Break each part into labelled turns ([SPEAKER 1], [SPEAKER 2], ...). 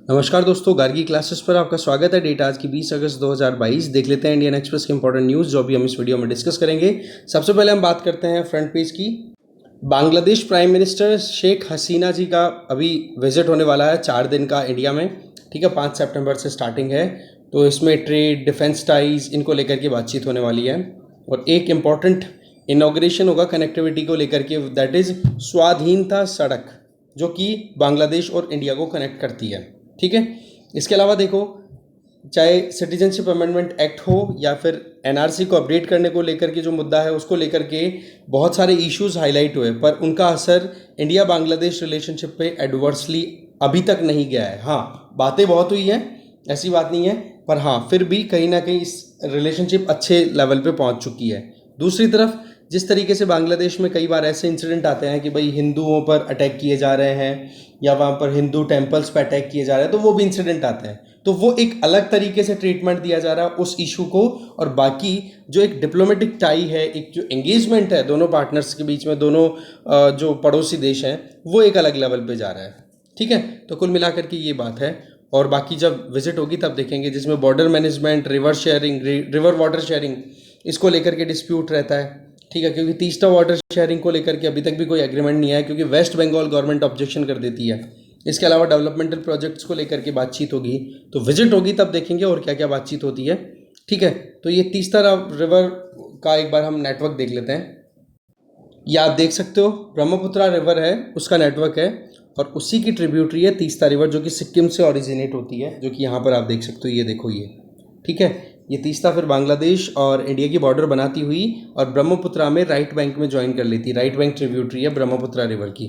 [SPEAKER 1] नमस्कार दोस्तों, गार्गी क्लासेस पर आपका स्वागत है। डेट आज की 20 अगस्त 2022। देख लेते हैं इंडियन एक्सप्रेस के इंपॉर्टेंट न्यूज़ जो अभी हम इस वीडियो में डिस्कस करेंगे। सबसे पहले हम बात करते हैं फ्रंट पेज की। बांग्लादेश प्राइम मिनिस्टर शेख हसीना जी का अभी विजिट होने वाला है 4 दिन का इंडिया में। ठीक है, 5 सितंबर से स्टार्टिंग है। तो इसमें ट्रेड, डिफेंस टाइज, इनको लेकर के बातचीत होने वाली है। और एक इम्पॉर्टेंट इनॉग्रेशन होगा कनेक्टिविटी को लेकर के, दैट इज़ स्वाधीनता सड़क, जो कि बांग्लादेश और इंडिया को कनेक्ट करती है। ठीक है, इसके अलावा देखो, चाहे सिटीजनशिप अमेंडमेंट एक्ट हो या फिर एनआरसी को अपडेट करने को लेकर के जो मुद्दा है, उसको लेकर के बहुत सारे इश्यूज हाईलाइट हुए, पर उनका असर इंडिया बांग्लादेश रिलेशनशिप पे एडवर्सली अभी तक नहीं गया है। हाँ, बातें बहुत हुई हैं, ऐसी बात नहीं है, पर हाँ फिर भी कहीं ना कहीं इस रिलेशनशिप अच्छे लेवल पे पहुंच चुकी है। दूसरी तरफ जिस तरीके से बांग्लादेश में कई बार ऐसे इंसिडेंट आते हैं कि भाई हिंदुओं पर अटैक किए जा रहे हैं या वहाँ पर हिंदू टेम्पल्स पर अटैक किए जा रहे हैं, तो वो भी इंसिडेंट आते हैं, तो वो एक अलग तरीके से ट्रीटमेंट दिया जा रहा है उस इशू को। और बाकी जो एक डिप्लोमेटिक टाई है, एक जो एंगेजमेंट है दोनों पार्टनर्स के बीच में, दोनों जो पड़ोसी देश हैं, वो एक अलग लेवल पे जा रहा है। ठीक है, तो कुल मिलाकर के ये बात है। और बाकी जब विजिट होगी तब देखेंगे, जिसमें border management, river sharing, river water sharing, इसको लेकर के डिस्प्यूट रहता है। ठीक है, क्योंकि तीस्ता वाटर शेयरिंग को लेकर के अभी तक भी कोई एग्रीमेंट नहीं आया, क्योंकि वेस्ट बंगाल गवर्नमेंट ऑब्जेक्शन कर देती है। इसके अलावा डेवलपमेंटल प्रोजेक्ट्स को लेकर के बातचीत होगी, तो विजिट होगी तब देखेंगे और क्या क्या बातचीत होती है। ठीक है, तो ये तीस्ता रिवर का एक बार हम नेटवर्क देख लेते हैं। ये आप देख सकते हो, ब्रह्मपुत्रा रिवर है, उसका नेटवर्क है, और उसी की ट्रिब्यूटरी है तीस्ता रिवर, जो कि सिक्किम से ओरिजिनेट होती है, जो कि यहाँ पर आप देख सकते हो। ये देखो ये, ठीक है, ये तीस्ता फिर बांग्लादेश और इंडिया की बॉर्डर बनाती हुई और ब्रह्मपुत्रा में राइट बैंक में ज्वाइन कर लेती है। राइट बैंक ट्रिब्यूटरी है ब्रह्मपुत्रा रिवर की।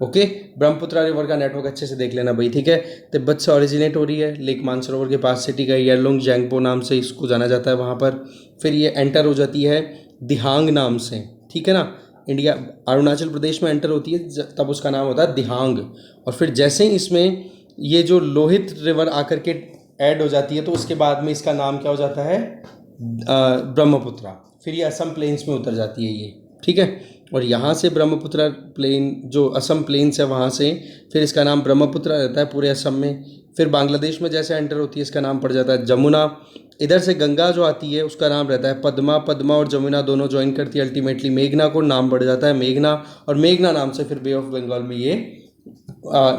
[SPEAKER 1] ओके, ब्रह्मपुत्रा रिवर का नेटवर्क अच्छे से देख लेना भाई। ठीक है, तिब्बत से ओरिजिनेट हो रही है, लेक मानसरोवर के पास सिटी का येलोंग जैंगपो नाम से इसको जाना जाता है वहाँ पर। फिर ये एंटर हो जाती है दिहांग नाम से। ठीक है ना, इंडिया अरुणाचल प्रदेश में एंटर होती है तब उसका नाम होता है दिहांग। और फिर जैसे ही इसमें ये जो लोहित रिवर आकर के ऐड हो जाती है, तो उसके बाद में इसका नाम क्या हो जाता है, ब्रह्मपुत्रा। फिर ये असम प्लेन्स में उतर जाती है ये। ठीक है, और यहाँ से ब्रह्मपुत्रा प्लेन, जो असम प्लेन्स है, वहाँ से फिर इसका नाम ब्रह्मपुत्रा रहता है पूरे असम में। फिर बांग्लादेश में जैसे एंटर होती है, इसका नाम पड़ जाता है जमुना। इधर से गंगा जो आती है, उसका नाम रहता है पद्मा। पद्मा और जमुना दोनों ज्वाइन करती है अल्टीमेटली मेघना को, नाम बढ़ जाता है मेघना। और मेघना नाम से फिर बे ऑफ बंगाल में ये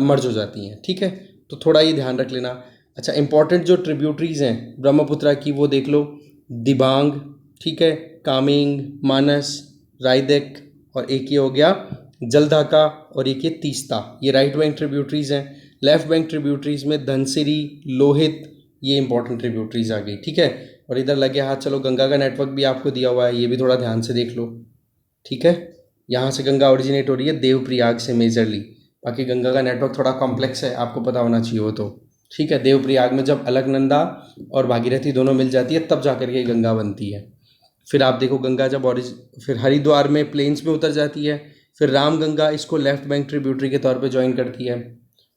[SPEAKER 1] मर्ज हो जाती हैं। ठीक है, तो थोड़ा ये ध्यान रख लेना। अच्छा, इंपॉर्टेंट जो ट्रिब्यूटरीज हैं ब्रह्मपुत्रा की, वो देख लो, दिबांग, ठीक है, कामेंग, मानस, रायदेक, और एक ये हो गया जलढाका, और एक ये तीस्ता। ये राइट बैंक ट्रिब्यूटरीज हैं। लेफ्ट बैंक ट्रिब्यूटरीज में धनसिरी, लोहित, ये इंपॉर्टेंट ट्रिब्यूटरीज आ गई। ठीक है, और इधर लगे हाथ चलो, गंगा का नेटवर्क भी आपको दिया हुआ है, ये भी थोड़ा ध्यान से देख लो। ठीक है, यहाँ से गंगा ओरिजिनेट हो रही है देवप्रयाग से मेजरली। बाकी गंगा का नेटवर्क थोड़ा कॉम्प्लेक्स है, आपको पता होना चाहिए वो तो। ठीक है, देवप्रयाग में जब अलकनंदा और भागीरथी दोनों मिल जाती है, तब जाकर के गंगा बनती है। फिर आप देखो, गंगा जब फिर हरिद्वार में प्लेन्स में उतर जाती है। फिर रामगंगा इसको लेफ्ट बैंक ट्रिब्यूटरी के तौर पे ज्वाइन करती है।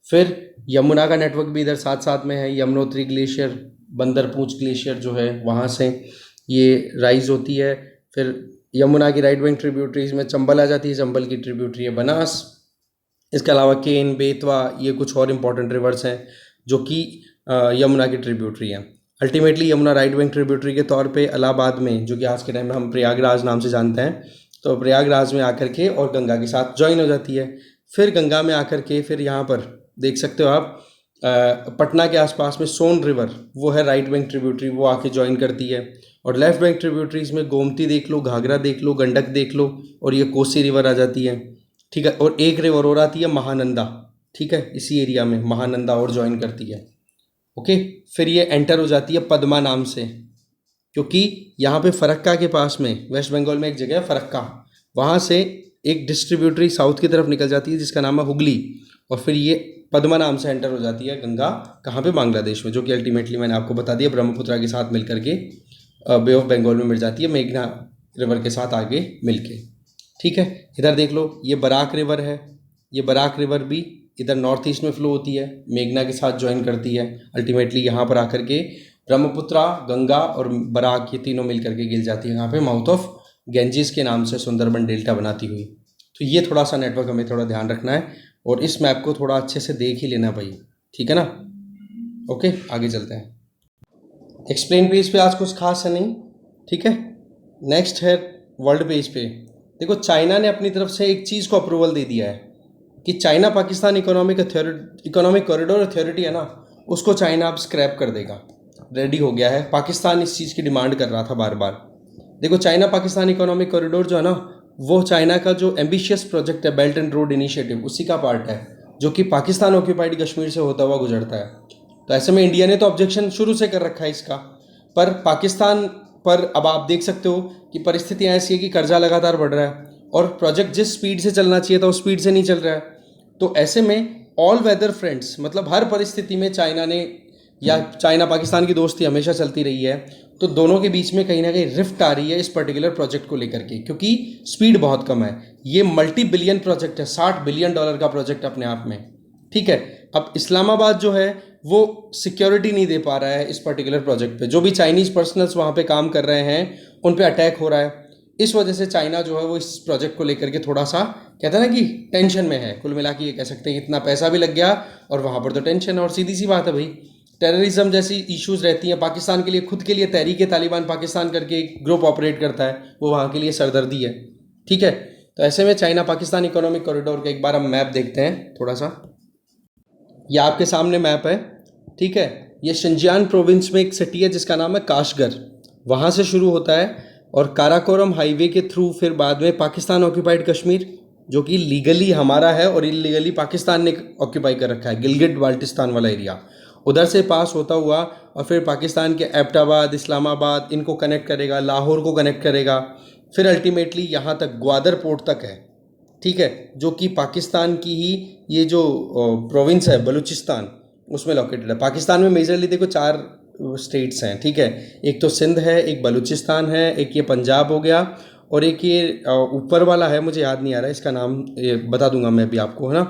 [SPEAKER 1] फिर यमुना का नेटवर्क भी इधर साथ साथ में है। यमुनोत्री ग्लेशियर, बंदरपूंछ ग्लेशियर जो है, वहाँ से ये राइज होती है। फिर यमुना की राइट बैंक ट्रिब्यूटरीज में चंबल आ जाती है, चंबल की ट्रिब्यूटरी है बनास। इसके अलावा केन, बेतवा, ये कुछ और इंपॉर्टेंट रिवर्स हैं जो कि यमुना की ट्रिब्यूटरी हैं। Ultimately Yamuna right bank tributary के तौर पे इलाहाबाद में, जो कि आज के टाइम में हम प्रयागराज नाम से जानते हैं, तो प्रयागराज में आकर के और गंगा के साथ ज्वाइन हो जाती है। फिर गंगा में आकर के फिर यहाँ पर देख सकते हो आप, पटना के आसपास में सोन रिवर, वो है राइट बैंक ट्रिब्यूटरी, वो आके ज्वाइन करती है। और लेफ्ट बैंक ट्रिब्यूटरीज में गोमती देख लो, घाघरा देख लो, गंडक देख लो, और ये कोसी रिवर आ जाती है। ठीक है, और एक रिवर और आती है महानंदा। ठीक है, इसी एरिया में महानंदा और ज्वाइन करती है। ओके, फिर ये एंटर हो जाती है पद्मा नाम से, क्योंकि यहाँ पे फरक्का के पास में, वेस्ट बंगाल में एक जगह है फरक्का, वहाँ से एक डिस्ट्रीब्यूटरी साउथ की तरफ निकल जाती है जिसका नाम है हुगली, और फिर ये पद्मा नाम से एंटर हो जाती है गंगा, कहाँ पे, बांग्लादेश में, जो कि अल्टीमेटली मैंने आपको बता दिया ब्रह्मपुत्रा के साथ मिलकर के बे ऑफ बंगाल में मिल जाती है, मेघना रिवर के साथ आगे मिलके। ठीक है, इधर देख लो, ये बराक रिवर है। ये बराक रिवर भी इधर नॉर्थ ईस्ट में फ्लो होती है, मेघना के साथ ज्वाइन करती है। अल्टीमेटली यहाँ पर आकर के ब्रह्मपुत्रा, गंगा और बराक, ये तीनों मिल करके गिर जाती है यहाँ पे माउथ ऑफ गेंजिस के नाम से सुंदरबन डेल्टा बनाती हुई। तो ये थोड़ा सा नेटवर्क हमें थोड़ा ध्यान रखना है, और इस मैप को थोड़ा अच्छे से देख ही लेना भाई। ठीक है ना, ओके, आगे चलते हैं। एक्सप्लेन पेज पे आज कुछ खास है नहीं, ठीक है। नेक्स्ट है वर्ल्ड पेज पे। देखो, चाइना ने अपनी तरफ से एक चीज़ को अप्रूवल दे दिया है कि China Pakistan economic corridor authority है ना, उसको चाइना अब स्क्रैप कर देगा। रेडी हो गया है। पाकिस्तान इस चीज़ की डिमांड कर रहा था बार बार। देखो, चाइना पाकिस्तान इकोनॉमिक कॉरिडोर जो है ना, वो चाइना का जो एम्बिशियस प्रोजेक्ट है, बेल्ट एंड रोड इनिशिएटिव, उसी का पार्ट है, जो कि पाकिस्तान ऑक्यूपाइड कश्मीर से होता हुआ गुजरता है। तो ऐसे में इंडिया ने तो ऑब्जेक्शन शुरू से कर रखा है इसका, पर पाकिस्तान पर अब आप देख सकते हो कि परिस्थितियाँ ऐसी है कि कर्जा लगातार बढ़ रहा है और प्रोजेक्ट जिस स्पीड से चलना चाहिए था उस स्पीड से नहीं चल रहा है। तो ऐसे में ऑल वेदर फ्रेंड्स, मतलब हर परिस्थिति में चाइना ने, या चाइना पाकिस्तान की दोस्ती हमेशा चलती रही है, तो दोनों के बीच में कहीं ना कहीं रिफ्ट आ रही है इस पर्टिकुलर प्रोजेक्ट को लेकर के, क्योंकि स्पीड बहुत कम है। ये मल्टी बिलियन प्रोजेक्ट है, $60 बिलियन का प्रोजेक्ट अपने आप में, ठीक है। अब इस्लामाबाद जो है वो सिक्योरिटी नहीं दे पा रहा है इस पर्टिकुलर प्रोजेक्ट पे। जो भी चाइनीज़ पर्सनल्स वहाँ पे काम कर रहे हैं उन पे अटैक हो रहा है। इस वजह से चाइना जो है वो इस प्रोजेक्ट को लेकर के थोड़ा सा, कहते हैं ना कि टेंशन में है। कुल मिला के ये कह सकते हैं इतना पैसा भी लग गया और वहाँ पर तो टेंशन है। और सीधी सी बात है भाई, टेररिज्म जैसी इश्यूज रहती हैं पाकिस्तान के लिए, खुद के लिए तहरीक-ए-तालिबान पाकिस्तान करके एक ग्रुप ऑपरेट करता है, वो वहाँ के लिए सरदर्दी है, ठीक है। तो ऐसे में चाइना पाकिस्तान इकोनॉमिक कॉरिडोर का एक बार हम मैप देखते हैं थोड़ा सा। ये आपके सामने मैप है, ठीक है। ये शिनजियांग प्रोविंस में एक सिटी है जिसका नाम है काशगर, वहाँ से शुरू होता है और काराकोरम हाईवे के थ्रू फिर बाद में पाकिस्तान ऑक्यूपाइड कश्मीर, जो कि लीगली हमारा है और इलीगली पाकिस्तान ने ऑक्यूपाई कर रखा है, गिलगिट बाल्टिस्तान वाला एरिया, उधर से पास होता हुआ और फिर पाकिस्तान के एबटाबाद, इस्लामाबाद, इनको कनेक्ट करेगा, लाहौर को कनेक्ट करेगा, फिर अल्टीमेटली यहाँ तक ग्वादर पोर्ट तक है, ठीक है, जो कि पाकिस्तान की ही ये जो प्रोविंस है बलूचिस्तान, उसमें लोकेटेड है। पाकिस्तान में मेजरली देखो 4 स्टेट्स हैं, ठीक है। एक तो सिंध है, एक बलूचिस्तान है, एक ये पंजाब हो गया, और एक ये ऊपर वाला है, मुझे याद नहीं आ रहा है इसका नाम, ये बता दूंगा मैं भी आपको, है ना।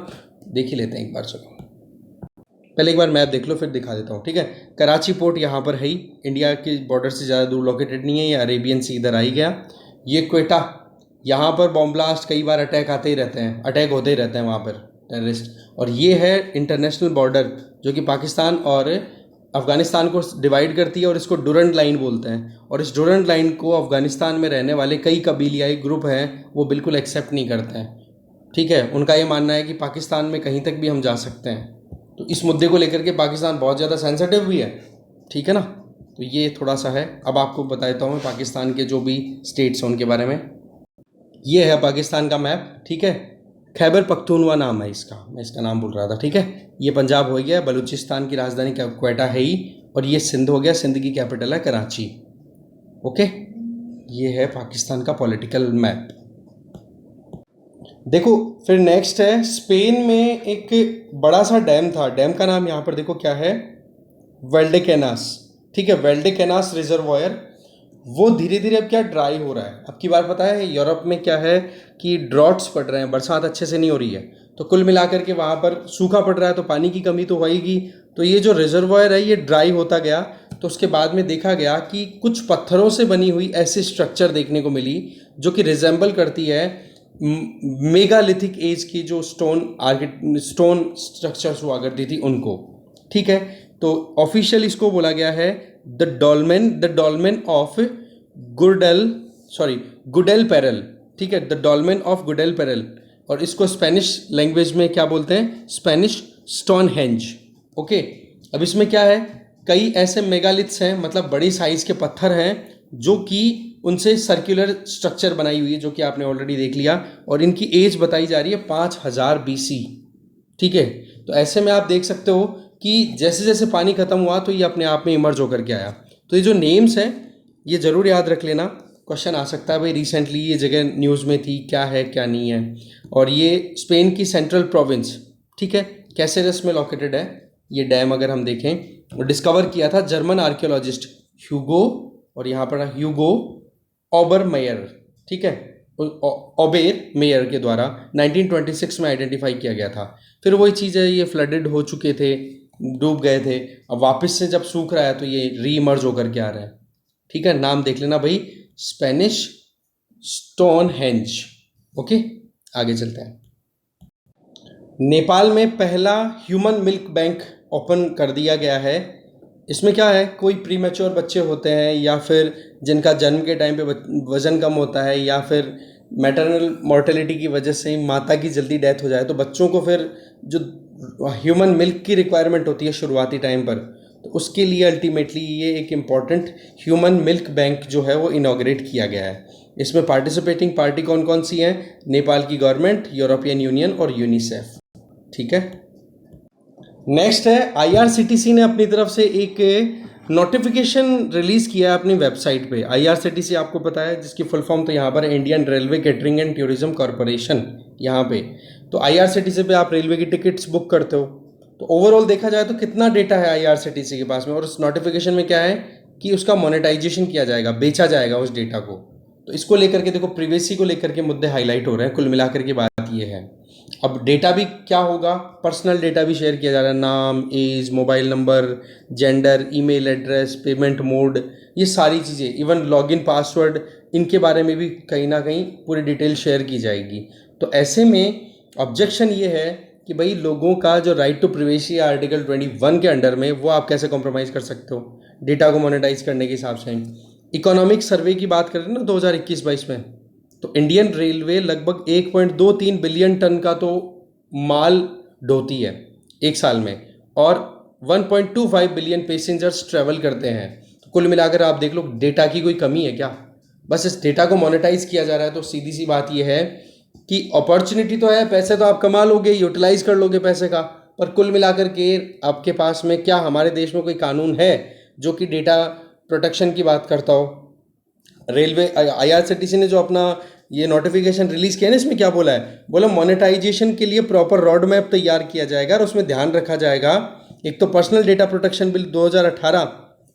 [SPEAKER 1] देख ही लेते हैं एक बार, चलो पहले एक बार मैप देख लो फिर दिखा देता हूँ, ठीक है। कराची पोर्ट यहाँ पर है ही, इंडिया के बॉर्डर से ज़्यादा दूर लोकेटेड नहीं है, ये अरेबियन सी इधर आ ही गया। ये क्वेटा, यहाँ पर बॉम्ब ब्लास्ट, कई बार अटैक आते ही रहते हैं, अटैक होते ही रहते हैं वहाँ पर टेररिस्ट। और ये है इंटरनेशनल बॉर्डर जो कि पाकिस्तान और अफ़गानिस्तान को डिवाइड करती है, और इसको डुरंट लाइन बोलते हैं। और इस डुरंट लाइन को अफ़गानिस्तान में रहने वाले कई कबीलियाई ग्रुप हैं वो बिल्कुल एक्सेप्ट नहीं करते हैं, ठीक है। उनका ये मानना है कि पाकिस्तान में कहीं तक भी हम जा सकते हैं। तो इस मुद्दे को लेकर के पाकिस्तान बहुत ज़्यादा सेंसिटिव भी है, ठीक है ना। तो ये थोड़ा सा है। अब आपको बता देता हूँ मैं पाकिस्तान के जो भी स्टेट्स हैं उनके बारे में। ये है पाकिस्तान का मैप, ठीक है। खैबर पख्तूनवा नाम है इसका, मैं इसका नाम बोल रहा था, ठीक है। ये पंजाब हो गया, बलूचिस्तान की राजधानी क्वेटा है ही, और ये सिंध हो गया, सिंध की कैपिटल है कराची, ओके। ये है पाकिस्तान का पॉलिटिकल मैप। देखो फिर नेक्स्ट है स्पेन में एक बड़ा सा डैम था, डैम का नाम यहाँ पर देखो क्या है, वेल्डेकेनास, ठीक है। वेल्डेकेनास रिजर्वॉयर, वो धीरे धीरे अब क्या ड्राई हो रहा है। अब की बार पता है यूरोप में क्या है कि ड्रॉट्स पड़ रहे हैं, बरसात अच्छे से नहीं हो रही है, तो कुल मिलाकर के वहाँ पर सूखा पड़ रहा है, तो पानी की कमी तो होएगी। तो ये जो रिजर्वॉयर है ये ड्राई होता गया, तो उसके बाद में देखा गया कि कुछ पत्थरों से बनी हुई ऐसी स्ट्रक्चर देखने को मिली जो कि रिजेंबल करती है मेगालिथिक एज की जो स्टोन स्ट्रक्चर्स हुआ करती थी उनको, ठीक है। तो ऑफिशियल इसको बोला गया है द डॉल्मेन ऑफ गुडेल पेरल, ठीक है, द डॉल्मेन ऑफ गुडेल पेरल। और इसको स्पेनिश लैंग्वेज में क्या बोलते हैं, स्पेनिश स्टोनहेंज, ओके। अब इसमें क्या है, कई ऐसे मेगालिथ्स हैं, मतलब बड़ी साइज के पत्थर हैं जो कि उनसे सर्कुलर स्ट्रक्चर बनाई हुई है, जो कि आपने ऑलरेडी देख लिया, और इनकी एज बताई जा रही है 5000 BC, ठीक है। तो ऐसे में आप देख सकते हो कि जैसे जैसे पानी खत्म हुआ तो ये अपने आप में इमर्ज होकर के आया। तो ये जो नेम्स हैं ये ज़रूर याद रख लेना, क्वेश्चन आ सकता है भाई रिसेंटली ये जगह न्यूज़ में थी, क्या है क्या नहीं है। और ये स्पेन की सेंट्रल प्रोविंस, ठीक है, कैसेरस में लोकेटेड है। ये डैम अगर हम देखें, डिस्कवर किया था जर्मन आर्कियोलॉजिस्ट ह्यूगो, और यहाँ पर ह्यूगो ओबरमेयर, ठीक है, ओबेर मेयर के द्वारा 1926 में आइडेंटिफाई किया गया था। फिर वही चीज़ है, ये फ्लडेड हो चुके थे, डूब गए थे, अब वापस से जब सूख रहा है तो ये रीइमर्ज होकर के आ रहा है, ठीक है। नाम देख लेना भाई, स्पेनिश स्टोनहेंज, ओके। आगे चलते हैं। नेपाल में पहला ह्यूमन मिल्क बैंक ओपन कर दिया गया है। इसमें क्या है, कोई प्रीमेच्योर बच्चे होते हैं या फिर जिनका जन्म के टाइम पे वज़न कम होता है या फिर मैटरनल मॉर्टेलिटी की वजह से माता की जल्दी डेथ हो जाए, तो बच्चों को फिर जो ह्यूमन मिल्क की रिक्वायरमेंट होती है शुरुआती टाइम पर, तो उसके लिए अल्टीमेटली ये एक इम्पॉर्टेंट ह्यूमन मिल्क बैंक जो है वो इनॉग्रेट किया गया है। इसमें पार्टिसिपेटिंग पार्टी कौन कौन सी हैं? नेपाल की गवर्नमेंट, यूरोपियन यूनियन और यूनिसेफ। ठीक है। नेक्स्ट है, आईआरसीटीसी ने अपनी तरफ से एक नोटिफिकेशन रिलीज़ किया है अपनी वेबसाइट पे। आईआरसीटीसी आपको पता है, जिसकी फुल फॉर्म तो यहाँ पर Indian railway catering and tourism corporation यहाँ पे। तो आईआरसीटीसी पे आप रेलवे की टिकट्स बुक करते हो, तो ओवरऑल देखा जाए तो कितना डेटा है आईआरसीटीसी के पास में, और उस नोटिफिकेशन में क्या है कि उसका मोनेटाइजेशन किया जाएगा, बेचा जाएगा उस डेटा को। तो इसको लेकर के देखो, प्रिवेसी को लेकर के मुद्दे हाईलाइट हो रहे हैं। कुल मिलाकर की बात ये है, अब डेटा भी क्या होगा, पर्सनल डेटा भी शेयर किया जा रहा है, नाम, age, mobile number, gender, email address, payment mode, ये सारी चीज़ें, इवन लॉगिन पासवर्ड, इनके बारे में भी कहीं ना कहीं पूरी डिटेल शेयर की जाएगी। तो ऐसे में ऑब्जेक्शन ये है कि भाई लोगों का जो राइट टू प्रिवेसी आर्टिकल 21 के अंडर में, वो आप कैसे कॉम्प्रोमाइज़ कर सकते हो डेटा को मोनेटाइज करने के हिसाब से। इकोनॉमिक सर्वे की बात करें ना 2021-22 में, तो इंडियन रेलवे लगभग 1.23 बिलियन टन का तो माल ढोती है एक साल में, और 1.25 बिलियन पैसेंजर्स ट्रैवल करते हैं। तो कुल मिलाकर आप देख लो, डेटा की कोई कमी है क्या? बस इस डेटा को मोनेटाइज किया जा रहा है। तो सीधी सी बात यह है कि अपॉर्चुनिटी तो है, पैसे तो आप कमा लोगे, यूटिलाइज कर लोगे पैसे का, पर कुल मिलाकर के आपके पास में क्या हमारे देश में कोई कानून है जो कि डेटा प्रोटेक्शन की बात करता हो? रेलवे आईआरसीटीसी ने जो अपना ये नोटिफिकेशन रिलीज़ किया ना, इसमें क्या बोला है? बोला मोनेटाइजेशन के लिए प्रॉपर रोड मैप तैयार किया जाएगा, और उसमें ध्यान रखा जाएगा एक तो पर्सनल डेटा प्रोटेक्शन बिल 2018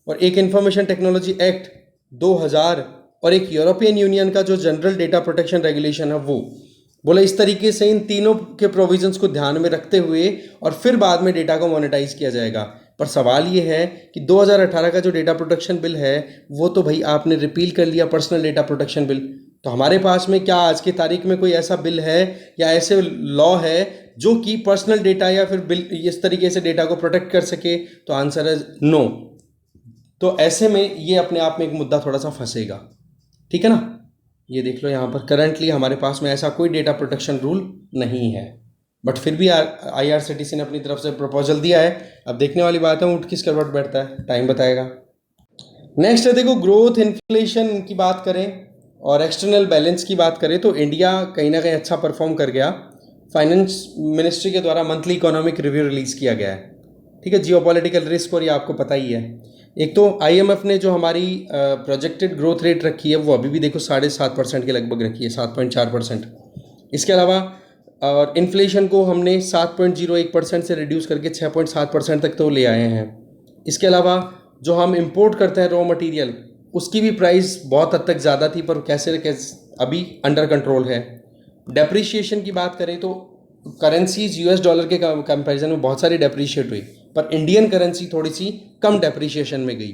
[SPEAKER 1] और एक इंफॉर्मेशन टेक्नोलॉजी एक्ट 2000 और एक यूरोपियन यूनियन का जो जनरल डेटा प्रोटेक्शन रेगुलेशन है वो। बोला इस तरीके से इन तीनों के प्रोविजंस को ध्यान में रखते हुए और फिर बाद में डेटा को मोनेटाइज किया जाएगा। पर सवाल ये है कि 2018 का जो डेटा प्रोटेक्शन बिल है वो तो भाई आपने रिपील कर लिया, पर्सनल डेटा प्रोटेक्शन बिल। तो हमारे पास में क्या आज की तारीख में कोई ऐसा बिल है या ऐसे लॉ है जो कि पर्सनल डेटा या फिर बिल इस तरीके से डेटा को प्रोटेक्ट कर सके? तो आंसर है नो। तो ऐसे में ये अपने आप में एक मुद्दा थोड़ा सा फंसेगा। ठीक है ना? ये देख लो, यहाँ पर करंटली हमारे पास में ऐसा कोई डेटा प्रोटेक्शन रूल नहीं है, बट फिर भी आईआरसीटीसी ने अपनी तरफ से प्रपोजल दिया है। अब देखने वाली बात है ऊँट किस करवट बैठता है, टाइम बताएगा। नेक्स्ट है, देखो ग्रोथ, इन्फ्लेशन की बात करें और एक्सटर्नल बैलेंस की बात करें तो इंडिया कहीं ना कहीं अच्छा परफॉर्म कर गया। फाइनेंस मिनिस्ट्री के द्वारा मंथली इकोनॉमिक रिव्यू रिलीज़ किया गया है। ठीक है, जियोपॉलिटिकल रिस्क, और ये आपको पता ही है। एक तो आईएमएफ ने जो हमारी प्रोजेक्टेड ग्रोथ रेट रखी है वो अभी भी देखो 7.5% के लगभग रखी है, 7.4%। इसके अलावा और इन्फ्लेशन को हमने 7.01% से रिड्यूस करके 6.7% तक तो ले आए हैं। इसके अलावा जो हम इंपोर्ट करते हैं रॉ मटेरियल, उसकी भी प्राइस बहुत हद तक ज़्यादा थी, पर कैसे अभी अंडर कंट्रोल है। डेप्रीशिएशन की बात करें तो करेंसीज यूएस डॉलर के कंपैरिजन में बहुत सारी डेप्रीशिएट हुई, पर इंडियन करेंसी थोड़ी सी कम डेप्रीशिएशन में गई।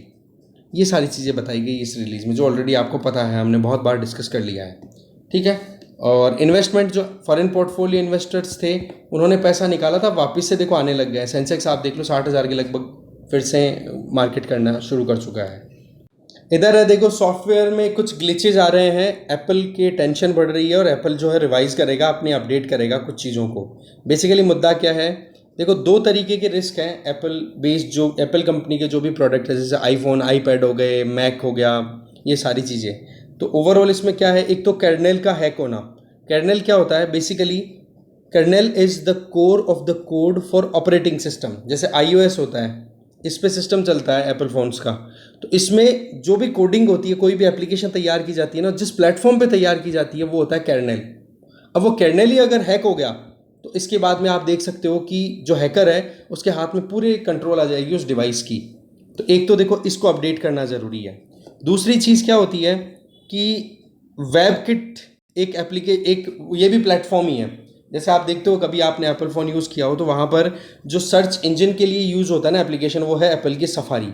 [SPEAKER 1] ये सारी चीज़ें बताई गई इस रिलीज़ में, जो ऑलरेडी आपको पता है, हमने बहुत बार डिस्कस कर लिया है। ठीक है, और इन्वेस्टमेंट, जो फॉरेन पोर्टफोलियो इन्वेस्टर्स थे उन्होंने पैसा निकाला था, वापस से देखो आने लग गया है। सेंसेक्स आप देख लो 60,000 के लगभग फिर से मार्केट करना शुरू कर चुका है। इधर है देखो, सॉफ्टवेयर में कुछ ग्लिचेज आ रहे हैं, एप्पल की टेंशन बढ़ रही है और एप्पल जो है रिवाइज करेगा, अपनी अपडेट करेगा कुछ चीज़ों को। बेसिकली मुद्दा क्या है, देखो दो तरीके के रिस्क हैं एप्पल बेस्ड, जो एप्पल कंपनी के जो भी प्रोडक्ट है, जैसे आईफोन, आईपैड हो गए, मैक हो गया, ये सारी चीज़ें। तो ओवरऑल इसमें क्या है, एक तो कर्नेल का हैक होना। कर्नेल क्या होता है? Basically kernel is the core of the code for operating system. जैसे iOS होता है, इस पे सिस्टम चलता है एप्पल फ़ोन्स का, तो इसमें जो भी कोडिंग होती है, कोई भी एप्लीकेशन तैयार की जाती है ना, जिस प्लेटफॉर्म पे तैयार की जाती है वो होता है कर्नेल। अब वो कर्नेल ही अगर हैक हो गया तो इसके बाद में आप देख सकते हो कि जो हैकर है उसके हाथ में पूरे कंट्रोल आ जाएगी उस डिवाइस की। तो एक तो देखो इसको अपडेट करना ज़रूरी है। दूसरी चीज़ क्या होती है कि वेबकिट एक ये भी प्लेटफॉर्म ही है। जैसे आप देखते हो, कभी आपने एप्पल फ़ोन यूज़ किया हो तो वहाँ पर जो सर्च इंजन के लिए यूज़ होता है ना एप्लीकेशन, वो है एप्पल की सफारी।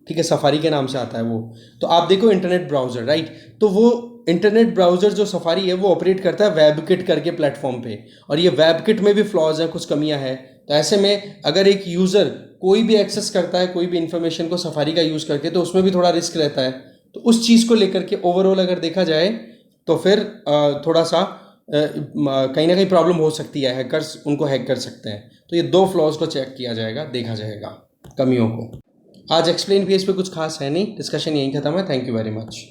[SPEAKER 1] ठीक है, सफारी के नाम से आता है वो। तो आप देखो इंटरनेट ब्राउज़र, राइट, तो वो इंटरनेट ब्राउज़र जो सफारी है वो ऑपरेट करता है वेबकिट करके प्लेटफॉर्म पे, और ये वेबकिट में भी फ्लॉज हैं, कुछ कमियां हैं। तो ऐसे में अगर एक यूज़र कोई भी एक्सेस करता है कोई भी इन्फॉर्मेशन को सफारी का यूज़ करके, तो उसमें भी थोड़ा रिस्क रहता है। तो उस चीज़ को लेकर के ओवरऑल अगर देखा जाए तो फिर थोड़ा सा कहीं ना कहीं प्रॉब्लम हो सकती है, हैकर्स उनको हैक कर सकते हैं। तो ये दो फ्लॉज को चेक किया जाएगा, देखा जाएगा कमियों को। आज एक्सप्लेन पेज पे कुछ खास है नहीं, डिस्कशन यहीं खत्म है। Thank you very much.